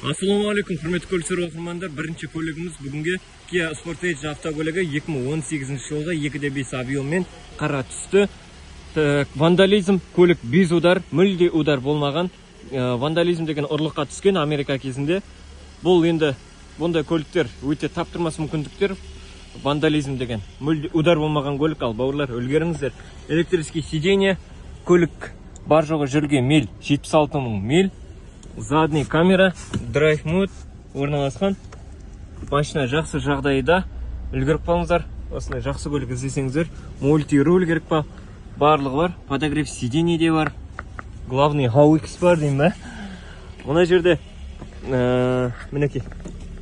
Ассалаумағалейкум, құрметті көліктер оқырмандар. Бірінші көлігіміз бүгінге Kia Sportage автокөлігі 2018 жылғы 2.5 объеммен қара түсті. Вандализм көлік без удар, мүлде удар болмаған. Вандализм деген ұрлыққа түскен Америка кезінде. Бұл енді бұндай көліктер өте таптырмас мүмкіндіктер. Вандализм деген мүлде удар болмаған көлік. Ал бауырлар, үлгеріңіздер. Электрический сиденье, көлік бар жоғы жүрген миль 76 000 миль. Задний камера, драйв мод орналасқан. Машина жақсы жағдайда. Үлгеріп қалыңыздар. Осындай жақсы көлік іздесеңіздер, мульти-руль керек па? Барлығы бар. Подогрев сидений де бар. Главный HAUX бар деймін бе? Мына жерде мінекей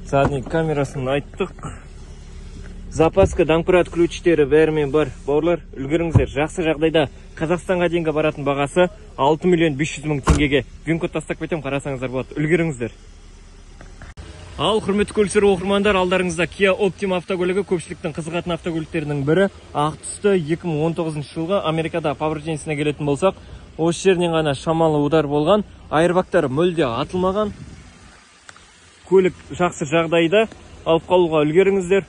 задний камерасын айттық. Запаска, домкрат ключтері бәрімен бар. Бауырлар, үлгеріңіздер. Жақсы жағдайда. Қазақстанға дейінгі баратын бағасы 6 500 000 теңгеге. Вин-код тастап кетем, қарасаңыздар болады. Үлгеріңіздер. Ал құрметті көліктер оқырмандар, алдарыңызда Kia Optima автокөлігі көпшіліктің қызығатын автокөліктерінің бірі. Ақ түсті 2019 жылғы Америкада Power-Genесіне келетін болсақ, осы жерінен ғана шамалы удар болған. Айырбактары мүлде атылмаған. Көлік жақсы жағдайда. Алып қалуға үлгеріңіздер.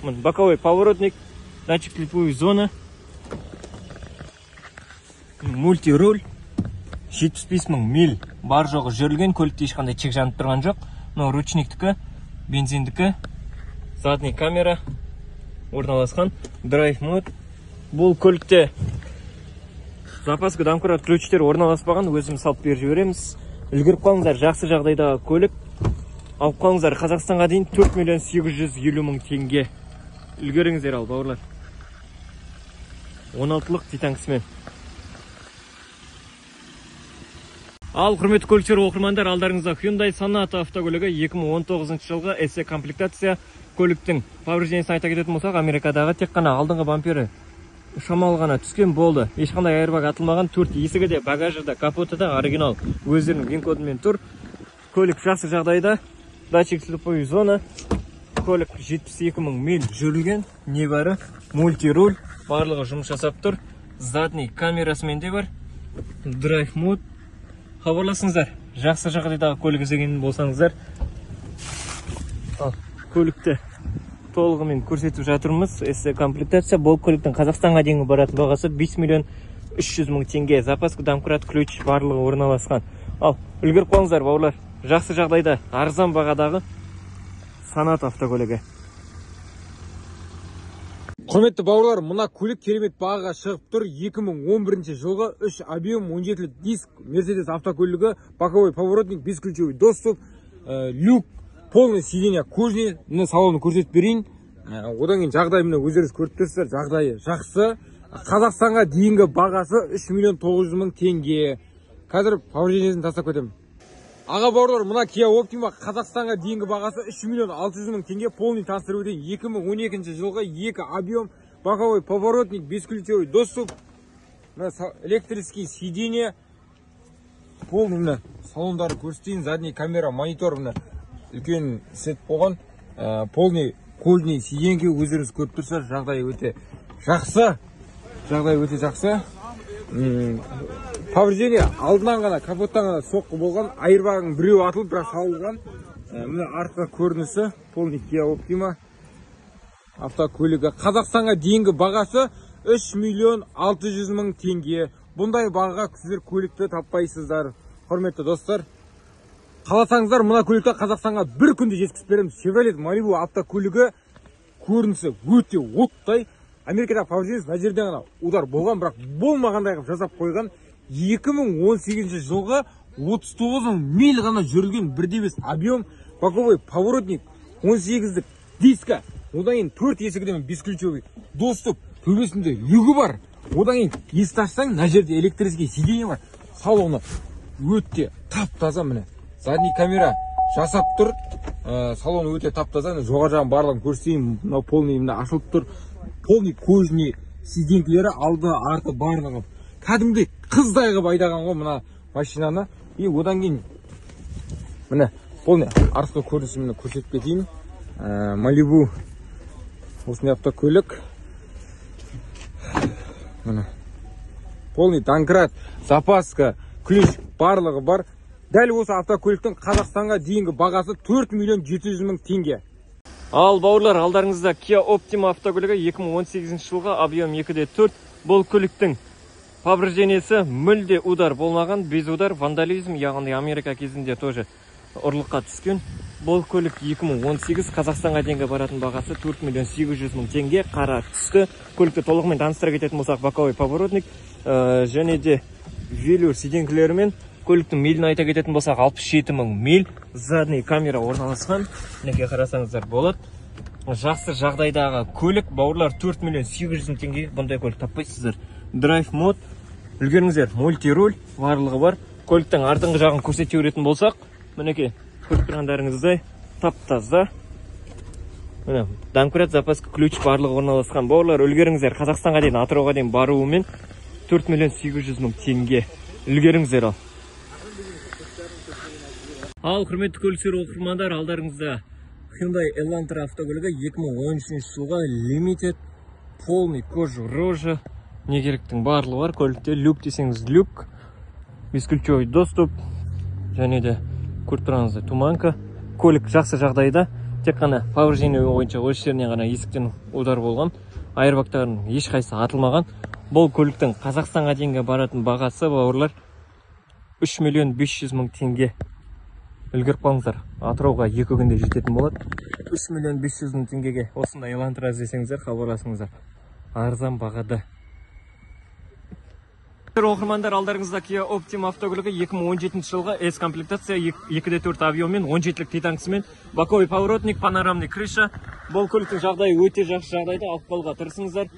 Боковой поворотник, датчик слепой зоны, мульти-руль, 75 000 миль бар жоғы жүрілген, көлікте ешқандай чек жанып тұрған жоқ. Но ручниктікі, бензиндікі, задний камера орналасқан, драйв мод. Бұл көлікте запаска, домкрат ключтер орналаспаған, өзіміз салып беріп жібереміз. Үлгеріп қалыңыздар, жақсы жағдайдағы көлік. Алып қалыңыздар, Қазақстанға дейін 4 850 000 теңге. Үлгеріңіздер ал бауырлар. 16-лық титанкісімен. Ал құрметті көліктер оқырмандар, алдарыңызда Hyundai Sonata автокөлігі 2019 жылғы SE комплектация. Көліктің Power-Genесін айта кететін болсақ, Америкадағы тек қана алдыңғы бампері шамалы ғана түскен болды. Ешқандай айырбак атылмаған, 4 есігі де, багажы да, капоты да оригинал өздерінің вин-кодымен тұр. Көлік жақсы жағдайда. Датчик слепой зона. Көлік 72 000 миль жүрілген, небәрі мульти-руль, барлығы жұмыс жасап тұр. Задний камерасымен де бар. Драйв мод. Хабарласыңыздар, жақсы жағдайдағы көлік іздеген болсаңыздар. Көлікті толығымен көрсетіп жатырмыз. SE комплектация. Бұл көліктің Қазақстанға дейінгі баратын бағасы 5 300 000 теңге. Запаска, домкрат ключ барлығы орналасқан. Ал үлгеріп қалыңыздар бауырлар. Жақсы жағдайда, арзан бағадағы Sonata автокөлігі. Құрметті бауырлар, мұна көлік керемет бағаға шығып тұр. 2011 жылғы 3 объем 17 диск Mercedes автокөлігі, боковой поворотник, бесключевой доступ, люк, полный сиденье кожаный. Міне салонын көрсетіп берейін. Одан кейін жағдай міне өздеріңіз көріп тұрсыздар, жағдайы жақсы. Қазақстанға дейінгі бағасы 3 900 000 теңге. Қазір Power-Genесін тастап кетемін. Аға бауырлар, мұна Kia Optima Қазақстанға дейінгі бағасы 3 600 000 теңге. Полный таныстырып өтейін. 2012 жылғы 2 объем, боковой поворотник, бесключевой доступ, электрический сиденье, полный салондары көрсетейін. Задний камера, монитор, үлкен сет болған, полный кожаный сиденье өздеріңіз көріп тұрсыздар. Жағдай өте жақсы. Жағдай өте жақсы. Power-Gene алдынан ғана, капоттан ғана соққы болған, айырбағың біреу атылып, бірақ салынған. Міне артқа көрінісі, полный Kia Optima автокөлігі. Қазақстанға дейінгі бағасы 3 600 000 теңге. Бұндай бағаға сіздер көлікті таппайсыздар. Құрметті достар, қаласаңыздар, мұна көлікті Қазақстанға бір күнде жеткізіп береміз. Chevrolet Malibu автокөлігі көрінісі өте оттай. Америкада Power-Genес мына жерден ғана удар болған, бірақ болмағандай қылып жасап қойған. 2018 жылғы 39 000 миль ғана жүрілген 1.5 объем, боковой поворотник, 18-лік диска, одан кейін 4 есігіден бесключевой доступ, төбесінде люгі бар. Одан кейін есікті ашсаң, мына жерде электрический сиденье бар. Салоны өте тап-таза. Міне задний камера жасап тұр. Салоны өте тап-таза. Жоғары жағын барлығын көрсетейін. Мынау полный ашылып тұр. Полный кожаный сиденьелері алды, арты барлығы кәдімгідей қыздай қылып айдаған ғой мына машинаны. И одан кейін міне полный артқы көрінісін көрсетіп кетейін. Malibu осындай автокөлік. Міне полный домкрат, запаска, ключ барлығы бар. Дәл осы автокөліктің Қазақстанға дейінгі бағасы 4 миллион 700 мың теңге. Ал бауырлар, алдарыңызда Kia Optima автокөлігі 2018 жылға объем 2.4. Бұл көліктің повреждениесі мүлде удар болмаған, без удар, вандализм, яғни Америка кезінде тоже ұрлыққа түскен. Бұл көлік 2018 Қазақстанға дейінгі баратын бағасы 4 миллион 800 мың теңге, қара түсті. Көлікті толығымен таныстыра кететін болсақ, боковой поворотник және де велюр сиденкілерімен. Көліктің милін айта кететін болсақ 67 мың миль, задний камера орналасқан, неге қарасаңыздар болады. Жақсы жағдайдағы көлік, бауырлар, 4 миллион 800 мың теңге бұндай көлік таппайсыздар. Драйв мод, үлгеріңіздер, мультируль барлығы бар. Көліктің артыңғы жағын көрсете беретін болсақ, мінекей көріп тұрғандарыңыздай тап-таза. Міне, домкрат, запаска, ключ барлығы орналасқан. Бауырлар, үлгеріңіздер, Қазақстанға дейін, Атырауға дейін баруымен 4 миллион 800 мың теңге. Үлгеріңіздер ал. Ал, құрметті көліктер оқырмандар, алдарыңызда Hyundai Elantra автокөлігі 2013 жылға лимитед, полный кожа рожа, не керектің барлығы бар. Көлікте люк десеңіз люк, бесключевой доступ, және де көріп тұрғаныңыздай туманка. Көлік жақсы жағдайда, тек қана повреждение бойынша осы жерінен ғана есіктен удар болған, айырбактардың ешқайсысы атылмаған. Бұл көліктің Қазақстанға дейінгі баратын бағасы, бауырлар, 3 миллион 500 мың теңге. Үлгеріп қалыңыздар, Атырауға 2 күнде жететін болады. 3 миллион 500 мың теңгеге осындай Elantra іздесеңіздер, хабарласыңыздар. Арзан бағада. Оқырмандар, алдарыңызда Kia Optima автокөлігі 2017 жылға S комплектация 2.4 объеммен, 17-лік титанкісімен, боковой поворотник, панорамный крыша. Бұл көліктің жағдайы өте жақсы жағдайда, алып қалуға тырысыңыздар.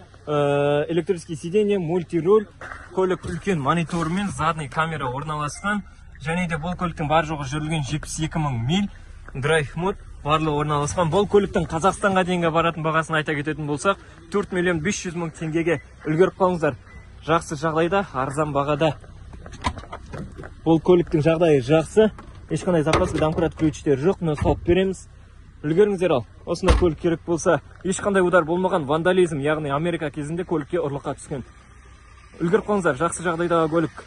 Электрический сиденье, мультируль, көлік үлкен монитормен, задний камера орналасқан. Және де бұл көліктің бар жоғы жүрілген 72 мың миль, драйв мод барлығы орналасқан. Бұл көліктің Қазақстанға дейінгі баратын бағасын айта кететін болсақ, 4 миллион 500 мың теңгеге үлгеріп қалыңыздар. Жақсы жағдайда, арзан бағада. Бұл көліктің жағдайы жақсы, ешқандай запаска, домкрат, ключтер жоқ, мұны салып береміз. Үлгеріңіздер ал. Осындай көлік керек болса, ешқандай удар болмаған, вандализм, яғни Америка кезінде көлікке ұрлыққа түскен. Үлгеріп қалыңыздар, жақсы жағдайдағы көлік.